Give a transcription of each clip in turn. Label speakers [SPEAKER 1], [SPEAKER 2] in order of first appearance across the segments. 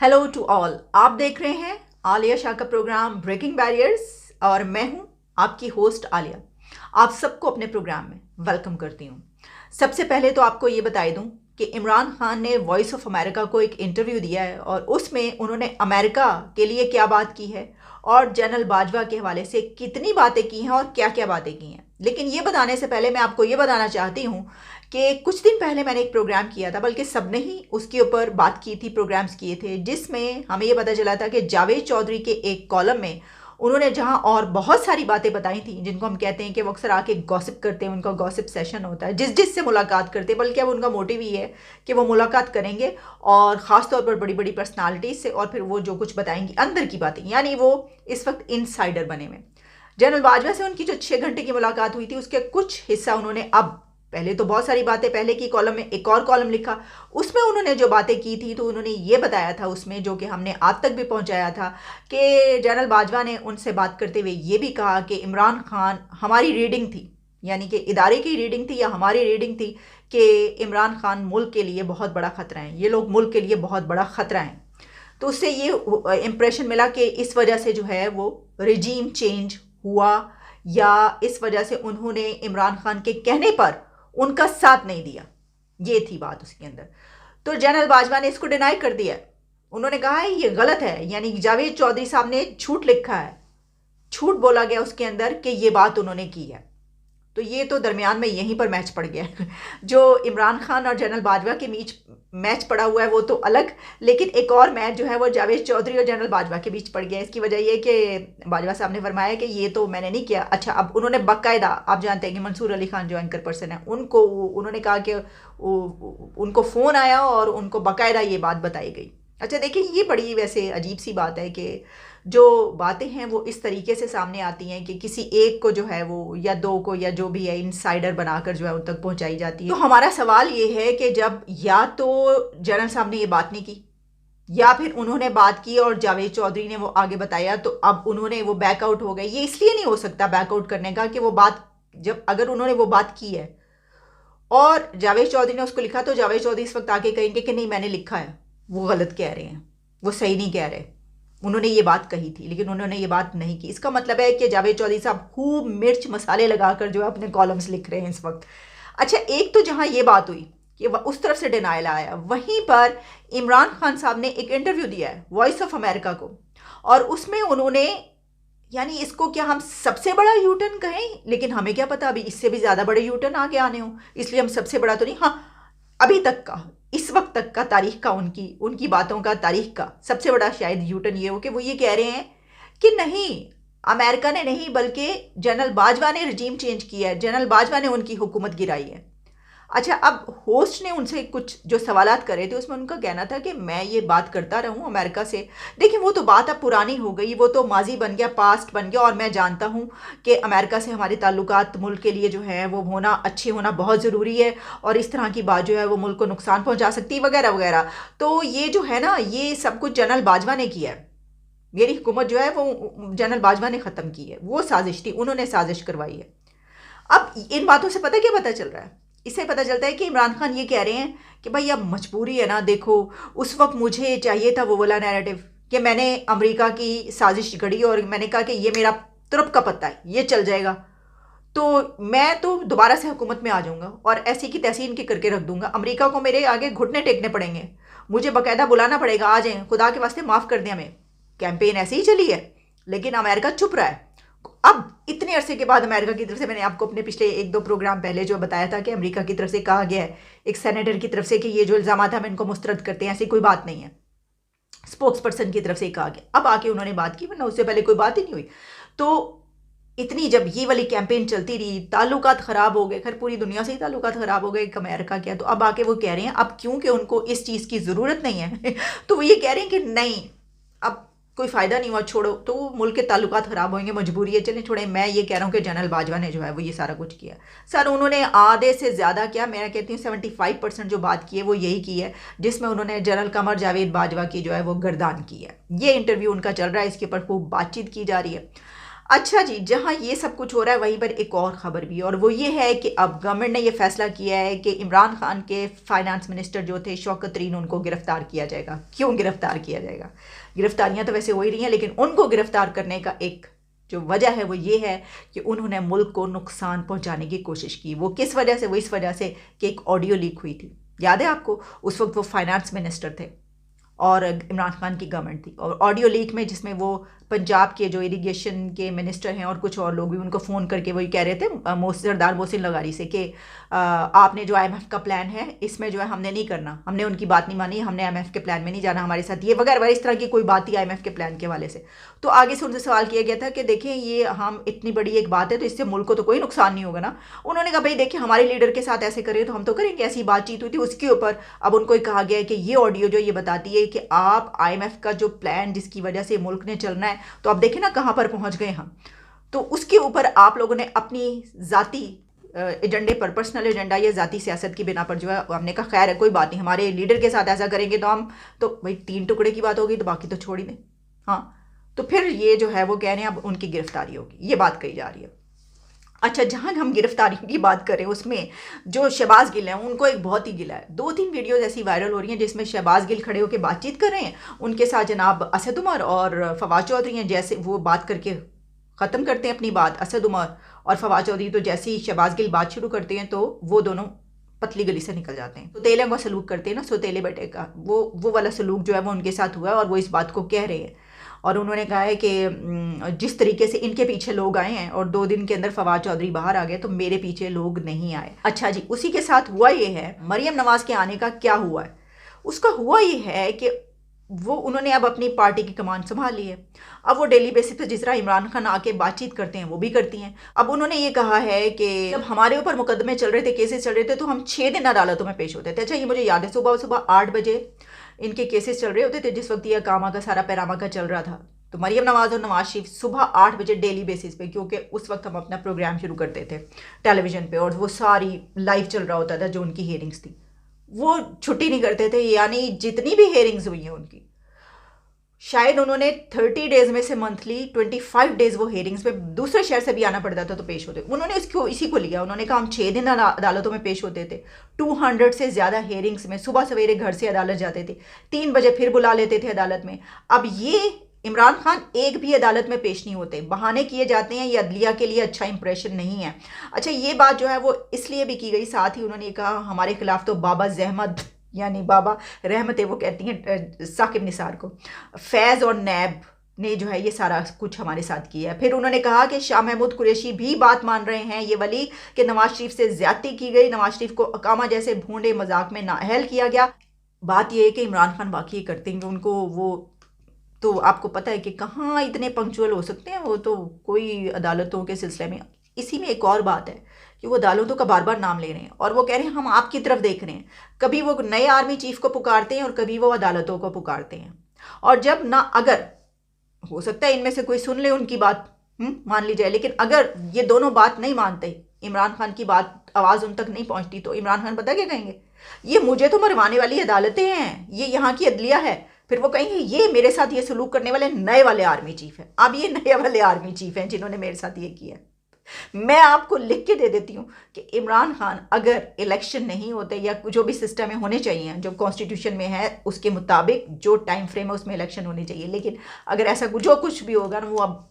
[SPEAKER 1] Hello to all. आप देख रहे हैं आलिया शाह का प्रोग्राम ब्रेकिंग बैरियर्स और मैं हूं आपकी होस्ट आलिया। आप सबको अपने प्रोग्राम में वेलकम करती हूं। सबसे पहले तो आपको ये बता दूं कि इमरान खान ने वॉइस ऑफ अमेरिका को एक इंटरव्यू दिया है और उसमें उन्होंने अमेरिका के लिए क्या बात की है और जनरल बाजवा के हवाले से कितनी बातें की हैं और क्या क्या बातें की हैं। लेकिन ये बताने से पहले मैं आपको ये बताना चाहती हूँ कि कुछ दिन पहले मैंने एक प्रोग्राम किया था, बल्कि सबने ही उसके ऊपर बात की थी, प्रोग्राम्स किए थे, जिसमें हमें ये पता चला था कि जावेद चौधरी के एक कॉलम में उन्होंने जहां और बहुत सारी बातें बताई थी जिनको हम कहते हैं कि वो अक्सर आके गॉसिप करते हैं, उनका गॉसिप सेशन होता है, जिस जिससे मुलाकात करते हैं, बल्कि अब उनका मोटिव ही है कि वो मुलाकात करेंगे और ख़ास तौर पर बड़ी बड़ी पर्सनालिटीज से, और फिर वो जो कुछ बताएंगी अंदर की बातें, यानी वो इस वक्त इनसाइडर बने हुए। जनरल बाजवा से उनकी जो 6 घंटे की मुलाकात हुई थी उसके कुछ हिस्सा उन्होंने, अब पहले तो बहुत सारी बातें, पहले की कॉलम में एक और कॉलम लिखा, उसमें उन्होंने जो बातें की थी तो उन्होंने ये बताया था उसमें, जो कि हमने आप तक भी पहुंचाया था, कि जनरल बाजवा ने उनसे बात करते हुए ये भी कहा कि इमरान खान, हमारी रीडिंग थी, यानी कि इदारे की रीडिंग थी या हमारी रीडिंग थी, कि इमरान खान मुल्क के लिए बहुत बड़ा ख़तरा है, ये लोग मुल्क के लिए बहुत बड़ा ख़तरा है। तो उससे ये इम्प्रेशन मिला कि इस वजह से जो है वो रिजीम चेंज हुआ, या इस वजह से उन्होंने इमरान खान के कहने पर उनका साथ नहीं दिया। ये थी बात उसके अंदर। तो जनरल बाजवा ने इसको डिनाई कर दिया। उन्होंने कहा है ये गलत है, यानी जावेद चौधरी साहब ने झूठ लिखा है, झूठ बोला गया उसके अंदर कि ये बात उन्होंने की है। तो ये तो दरमियान में यहीं पर मैच पड़ गया जो इमरान खान और जनरल बाजवा के बीच मैच पड़ा हुआ है वो तो अलग, लेकिन एक और मैच जो है वो जावेद चौधरी और जनरल बाजवा के बीच पड़ गया। इसकी वजह ये कि बाजवा साहब ने फरमाया कि ये तो मैंने नहीं किया। अच्छा, अब उन्होंने बाकायदा, आप जानते हैं कि मंसूर अली खान जो एंकर पर्सन है, उनको उन्होंने कहा कि उनको फ़ोन आया और उनको बाकायदा ये बात बताई गई। अच्छा देखिए, ये बड़ी वैसे अजीब सी बात है कि जो बातें हैं वो इस तरीके से सामने आती हैं कि किसी एक को जो है वो, या दो को, या जो भी है, इनसाइडर बनाकर जो है उन तक पहुंचाई जाती है। तो हमारा सवाल ये है कि जब या तो जनरल साहब ने ये बात नहीं की, या फिर उन्होंने बात की और जावेद चौधरी ने वो आगे बताया, तो अब उन्होंने वो बैकआउट हो गए। ये इसलिए नहीं हो सकता बैकआउट करने का कि वो बात, जब अगर उन्होंने वो बात की है और जावेद चौधरी ने उसको लिखा, तो जावेद चौधरी इस वक्त आके कहेंगे कि नहीं मैंने लिखा है, वो गलत कह रहे हैं, वो सही नहीं कह रहे, उन्होंने ये बात कही थी लेकिन उन्होंने ये बात नहीं की। इसका मतलब है कि जावेद चौधरी साहब खूब मिर्च मसाले लगाकर जो है अपने कॉलम्स लिख रहे हैं इस वक्त। अच्छा, एक तो जहां ये बात हुई कि उस तरफ से डिनायल आया, वहीं पर इमरान खान साहब ने एक इंटरव्यू दिया है वॉइस ऑफ अमेरिका को, और उसमें उन्होंने, यानी इसको क्या हम सबसे बड़ा यूटर्न कहें, लेकिन हमें क्या पता, अभी इससे भी ज़्यादा बड़े यूटर्न आगे आने हों, इसलिए हम सबसे बड़ा तो नहीं, हाँ अभी तक का, इस वक्त तक का, तारीख का, उनकी उनकी बातों का, तारीख का सबसे बड़ा शायद यूटर्न ये हो कि वो ये कह रहे हैं कि नहीं, अमेरिका ने नहीं बल्कि जनरल बाजवा ने रजीम चेंज किया है, जनरल बाजवा ने उनकी हुकूमत गिराई है। अच्छा, अब होस्ट ने उनसे कुछ जो सवालात करे थे उसमें उनका कहना था कि मैं ये बात करता रहूं अमेरिका से। देखिए, वो तो बात अब पुरानी हो गई, वो तो माजी बन गया, पास्ट बन गया, और मैं जानता हूं कि अमेरिका से हमारे ताल्लुकात मुल्क के लिए जो है वो होना, अच्छे होना बहुत ज़रूरी है, और इस तरह की बात जो है वो मुल्क को नुकसान पहुंचा सकती है वगैरह वगैरह। तो ये जो है ना, ये सब कुछ जनरल बाजवा ने किया है, मेरी हुकूमत जो है वो जनरल बाजवा ने ख़त्म की है, वो साजिश थी, उन्होंने साजिश करवाई है। अब इन बातों से पता क्या पता चल रहा है, इससे पता चलता है कि इमरान खान ये कह रहे हैं कि भाई अब मजबूरी है ना, देखो उस वक्त मुझे चाहिए था वो वाला नैरेटिव कि मैंने अमेरिका की साजिश घड़ी और मैंने कहा कि ये मेरा तुरप का पत्ता है, ये चल जाएगा, तो मैं तो दोबारा से हुकूमत में आ जाऊंगा और ऐसी की तैसी इनके करके रख दूंगा, अमेरिका को मेरे आगे घुटने टेकने पड़ेंगे, मुझे बाकायदा बुलाना पड़ेगा, आ जाएं, खुदा के वास्ते माफ़ कर दें हमें। कैंपेन ऐसे ही चली है, लेकिन अमेरिका चुप रहा है। अब इतने अरसे के बाद अमेरिका की तरफ से, मैंने आपको अपने पिछले एक दो प्रोग्राम पहले जो बताया था कि अमेरिका की तरफ से कहा गया है एक सेनेटर की तरफ से कि ये जो इल्ज़ाम हम इनको मुस्तरद करते हैं, ऐसी कोई बात नहीं है, स्पोक्स पर्सन की तरफ से कहा गया। अब आके उन्होंने बात की, वरना उससे पहले कोई बात ही नहीं हुई। तो इतनी जब ये वाली कैंपेन चलती रही, ताल्लुकात ख़राब हो गए, खैर पूरी दुनिया से ही ताल्लुकात ख़राब हो गए, एक अमेरिका क्या, तो अब आके वो कह रहे हैं अब क्योंकि उनको इस चीज़ की ज़रूरत नहीं है तो वो ये कह रहे हैं कि नहीं, अब कोई फ़ायदा नहीं हुआ, छोड़ो, तो मुल्क के ताल्लुकात ख़राब होंगे, मजबूरी है, चलें छोड़ें। मैं ये कह रहा हूँ कि जनरल बाजवा ने जो है वो ये सारा कुछ किया सर, उन्होंने आधे से ज़्यादा क्या, मैं कहती हूँ 75% जो बात की है वो यही की है, जिसमें उन्होंने जनरल कमर जावेद बाजवा की जो है वो गर्दान की है। ये इंटरव्यू उनका चल रहा है, इसके ऊपर खूब बातचीत की जा रही है। अच्छा जी, जहाँ ये सब कुछ हो रहा है वहीं पर एक और ख़बर भी है, और वो ये है कि अब गवर्नमेंट ने ये फैसला किया है कि इमरान खान के फाइनेंस मिनिस्टर जो थे शौकत तरीन, उनको गिरफ्तार किया जाएगा। क्यों गिरफ्तार किया जाएगा? गिरफ्तारियां तो वैसे हो ही रही हैं, लेकिन उनको गिरफ्तार करने का एक जो वजह है वो ये है कि उन्होंने मुल्क को नुकसान पहुंचाने की कोशिश की। वो किस वजह से? वो इस वजह से कि एक ऑडियो लीक हुई थी। याद है आपको? उस वक्त वो फाइनेंस मिनिस्टर थे और इमरान खान की गवर्नमेंट थी, और ऑडियो लीक में जिसमें वो पंजाब के जो इरिगेशन के मिनिस्टर हैं और कुछ और लोग भी उनको फ़ोन करके वही कह रहे थे सरदार मोहसिन लगारी से कि आपने जो आईएमएफ का प्लान है इसमें जो है हमने नहीं करना, हमने उनकी बात नहीं मानी, हमने आईएमएफ के प्लान में नहीं जाना, हमारे साथ ये वगैरह वगैरह इस तरह की कोई बात थी आईएमएफ के प्लान के हवाले से। तो आगे से उनसे सवाल किया गया था कि देखिए ये हम इतनी बड़ी एक बात है तो इससे मुल्क को तो कोई नुकसान नहीं होगा ना। उन्होंने कहा भाई देखिए हमारे लीडर के साथ ऐसे करें तो हम तो करेंगे, ऐसी बातचीत हुई थी उसके ऊपर। अब उनको कहा गया है कि ये ऑडियो जो ये बताती है कि आप आईएमएफ का जो प्लान जिसकी वजह से मुल्क ने चलना है, तो आप देखें ना कहाँ पर पहुंच गए हम। तो उसके ऊपर आप लोगों ने अपनी ज़ाती एजेंडे पर, पर्सनल एजेंडा या ज़ाती सियासत की बिना पर जो है हमने कहा खैर है कोई बात नहीं, हमारे लीडर के साथ ऐसा करेंगे तो हम तो भाई 3 टुकड़े की बात होगी तो बाकी तो छोड़ ही दें। हाँ, तो फिर ये जो है वो कह रहे हैं अब उनकी गिरफ्तारी होगी, ये बात कही जा रही है। अच्छा, जहाँ हम गिरफ्तारी की बात करें उसमें जो शहबाज गिल हैं उनको एक बहुत ही गिला है। 2-3 वीडियोज़ ऐसी वायरल हो रही हैं जिसमें शहबाज गिल खड़े होकर बातचीत कर रहे हैं, उनके साथ जनाब असद उमर और फवाद चौधरी हैं। जैसे वो बात करके ख़त्म करते हैं अपनी बात, असद उमर और फवाद चौधरी, तो जैसे ही शहबाज गिल बात शुरू करते हैं तो वो दोनों पतली गली से निकल जाते हैं। तो तेले का सलूक करते हैं ना, सोतेले बेटे का, वो वाला सलूक जो है वो उनके साथ हुआ है और वो इस बात को कह रहे हैं। और उन्होंने कहा है कि जिस तरीके से इनके पीछे लोग आए हैं और 2 दिन के अंदर फवाद चौधरी बाहर आ गए, तो मेरे पीछे लोग नहीं आए। अच्छा जी, उसी के साथ हुआ ये है, मरियम नवाज के आने का क्या हुआ है? उसका हुआ ये है कि वो उन्होंने अब अपनी पार्टी की कमान संभाल ली है। अब वो डेली बेसिस पे जिस तरह इमरान खान आके बातचीत करते हैं वो भी करती हैं। अब उन्होंने ये कहा है कि जब हमारे ऊपर मुकदमे चल रहे थे, केसेस चल रहे थे, तो हम 6 दिन अदालतों में पेश होते थे। अच्छा, ये मुझे याद है सुबह सुबह 8 बजे इनके केसेस चल रहे होते थे जिस वक्त ये कामा का सारा पैरामा का चल रहा था। तो मरियम नवाज और नवाज शरीफ सुबह 8 बजे डेली बेसिस पे, क्योंकि उस वक्त हम अपना प्रोग्राम शुरू करते थे टेलीविज़न पे और वो सारी लाइव चल रहा होता था जो उनकी हेयरिंग्स थी, वो छुट्टी नहीं करते थे। यानी जितनी भी हेयरिंग्स हुई हैं उनकी, शायद उन्होंने 30 डेज में से मंथली 25 डेज वो हेयरिंग्स में दूसरे शहर से भी आना पड़ता था तो पेश होते। उन्होंने इसी को लिया, उन्होंने कहा हम 6 दिन अदालतों में पेश होते थे। 200 से ज़्यादा हेयरिंग्स में सुबह सवेरे घर से अदालत जाते थे, 3 बजे फिर बुला लेते थे अदालत में। अब ये इमरान खान एक भी अदालत में पेश नहीं होते, बहाने किए जाते हैं, ये अदलिया के लिए अच्छा इंप्रेशन नहीं है। अच्छा, ये बात जो है वो इसलिए भी की गई, साथ ही उन्होंने कहा हमारे खिलाफ तो बाबा जहमत यानी बाबा रहमत है, वो कहती हैं साकिब निसार को, फैज़ और नैब ने जो है ये सारा कुछ हमारे साथ किया है। फिर उन्होंने कहा कि शाह महमूद कुरैशी भी बात मान रहे हैं ये वाली कि नवाज शरीफ से ज्यादती की गई, नवाज शरीफ को अकामा जैसे भूंडे मजाक में नाअहल किया गया। बात यह है कि इमरान खान वाकई करते हैं उनको, वो तो आपको पता है कि कहाँ इतने पंक्चुअल हो सकते हैं, वो तो कोई अदालतों के सिलसिले में। इसी में एक और बात है कि वो अदालतों का बार बार नाम ले रहे हैं और वो कह रहे हैं हम आपकी तरफ देख रहे हैं। कभी वो नए आर्मी चीफ को पुकारते हैं और कभी वो अदालतों को पुकारते हैं। और जब ना, अगर हो सकता है इनमें से कोई सुन ले उनकी बात, मान ली जाए, लेकिन अगर ये दोनों बात नहीं मानते, इमरान खान की बात आवाज़ उन तक नहीं पहुंचती, तो इमरान खान पता क्या कहेंगे? ये मुझे तो मरवाने वाली अदालतें हैं, ये यहाँ की अदलिया है। फिर वो कहेंगे ये मेरे साथ ये सलूक करने वाले नए वाले आर्मी चीफ हैं। अब ये नए वाले आर्मी चीफ हैं जिन्होंने मेरे साथ ये किया। मैं आपको लिख के दे देती हूँ कि इमरान खान अगर इलेक्शन नहीं होते या जो भी सिस्टम में होने चाहिए, जो कॉन्स्टिट्यूशन में है उसके मुताबिक जो टाइम फ्रेम है उसमें इलेक्शन होने चाहिए, लेकिन अगर ऐसा जो कुछ भी होगा ना, वो अब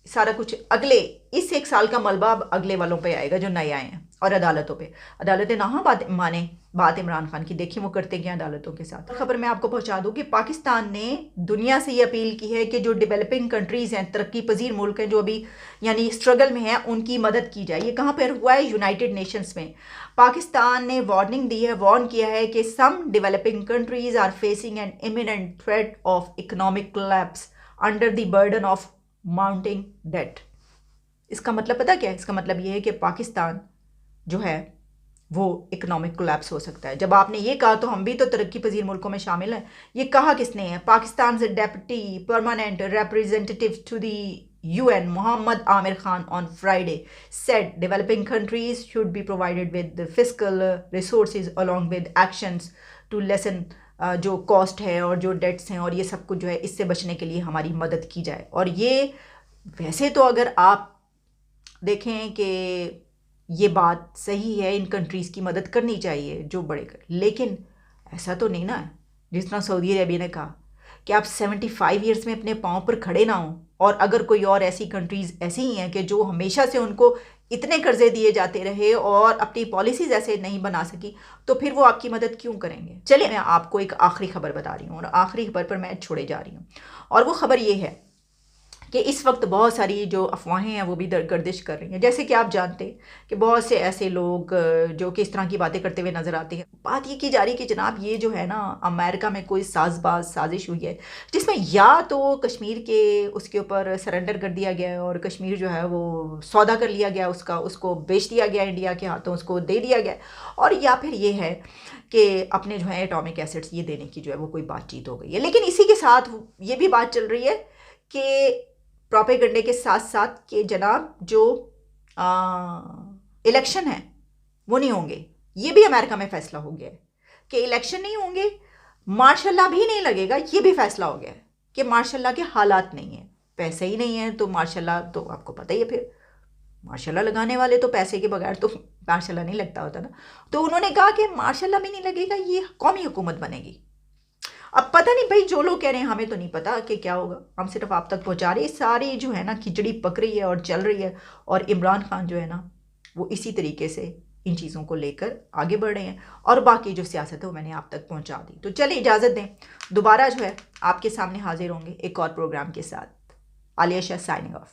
[SPEAKER 1] सारा कुछ अगले इस 1 साल का मलबा अब अगले वालों पे आएगा जो नए आए हैं। और अदालतों पे, अदालतें ना बात माने बात इमरान खान की, देखिए वो करते क्या अदालतों के साथ। खबर मैं आपको पहुंचा दूं कि पाकिस्तान ने दुनिया से ये अपील की है कि जो डेवलपिंग कंट्रीज़ हैं, तरक्की पजीर मुल्क हैं, जो अभी यानी स्ट्रगल में हैं, उनकी मदद की जाए। ये कहाँ पर हुआ है? यूनाइटेड नेशंस में। पाकिस्तान ने वार्निंग दी है, वार्न किया है कि some developing countries are facing an imminent threat of economic collapse under the burden of mounting debt. इसका मतलब पता क्या है? इसका मतलब ये है कि पाकिस्तान जो है वो इकोनॉमिक कोलैप्स हो सकता है। जब आपने ये कहा तो हम भी तो तरक्की पजीर मुल्कों में शामिल हैं, ये कहा किसने है? पाकिस्तान से deputy permanent representative to the UN Mohammad Amir Khan on Friday said developing countries should be provided with the fiscal resources along with actions to lessen जो कॉस्ट है और जो डेट्स हैं और ये सब कुछ जो है इससे बचने के लिए हमारी मदद की जाए। और ये वैसे तो अगर आप देखें कि ये बात सही है, इन कंट्रीज़ की मदद करनी चाहिए जो बड़े कर, लेकिन ऐसा तो नहीं ना है जिस तरह सऊदी अरबिया ने कहा कि आप 75 ईयर्स में अपने पाँव पर खड़े ना हों, और अगर कोई और ऐसी कंट्रीज़ ऐसी ही हैं कि जो हमेशा से उनको इतने कर्जे दिए जाते रहे और अपनी पॉलिसीज़ ऐसे नहीं बना सकी, तो फिर वो आपकी मदद क्यों करेंगे। चलिए मैं आपको एक आखिरी खबर बता रही हूँ, और आखिरी खबर पर मैं छोड़े जा रही हूँ, और वो खबर ये है कि इस वक्त बहुत सारी जो अफवाहें हैं वो भी गर्दिश कर रही हैं। जैसे कि आप जानते हैं कि बहुत से ऐसे लोग जो कि इस तरह की बातें करते हुए नज़र आते हैं। बात ये की जा रही है कि जनाब ये जो है ना, अमेरिका में कोई साजबाज साजिश हुई है जिसमें या तो कश्मीर के उसके ऊपर सरेंडर कर दिया गया है और कश्मीर जो है वो सौदा कर लिया गया, उसको बेच दिया गया इंडिया के हाथों, उसको दे दिया गया, और या फिर ये है कि अपने जो है एटॉमिक एसिड्स ये देने की जो है वो कोई बातचीत हो गई है। लेकिन इसी के साथ ये भी बात चल रही है कि प्रोपेगेंडे के साथ साथ कि जनाब जो इलेक्शन है वो नहीं होंगे। ये भी अमेरिका में फैसला हो गया है कि इलेक्शन नहीं होंगे, मार्शल लॉ भी नहीं लगेगा। ये भी फैसला हो गया है कि मार्शल लॉ के हालात नहीं है, पैसे ही नहीं है तो मार्शल लॉ तो आपको पता ही है। फिर मार्शल लॉ लगाने वाले तो पैसे के बगैर तो मार्शल लॉ नहीं लगता होता ना। तो उन्होंने कहा कि मार्शल लॉ भी नहीं लगेगा, ये कौमी हुकूमत बनेगी। अब पता नहीं भाई, जो लोग कह रहे हैं हमें तो नहीं पता कि क्या होगा, हम सिर्फ आप तक पहुंचा रहे। सारी जो है ना खिचड़ी पक रही है और चल रही है, और इमरान खान जो है ना वो इसी तरीके से इन चीज़ों को लेकर आगे बढ़ रहे हैं, और बाकी जो सियासत है वो मैंने आप तक पहुंचा दी। तो चलिए इजाज़त दें, दोबारा जो है आपके सामने हाजिर होंगे एक और प्रोग्राम के साथ। Alia Shah signing off.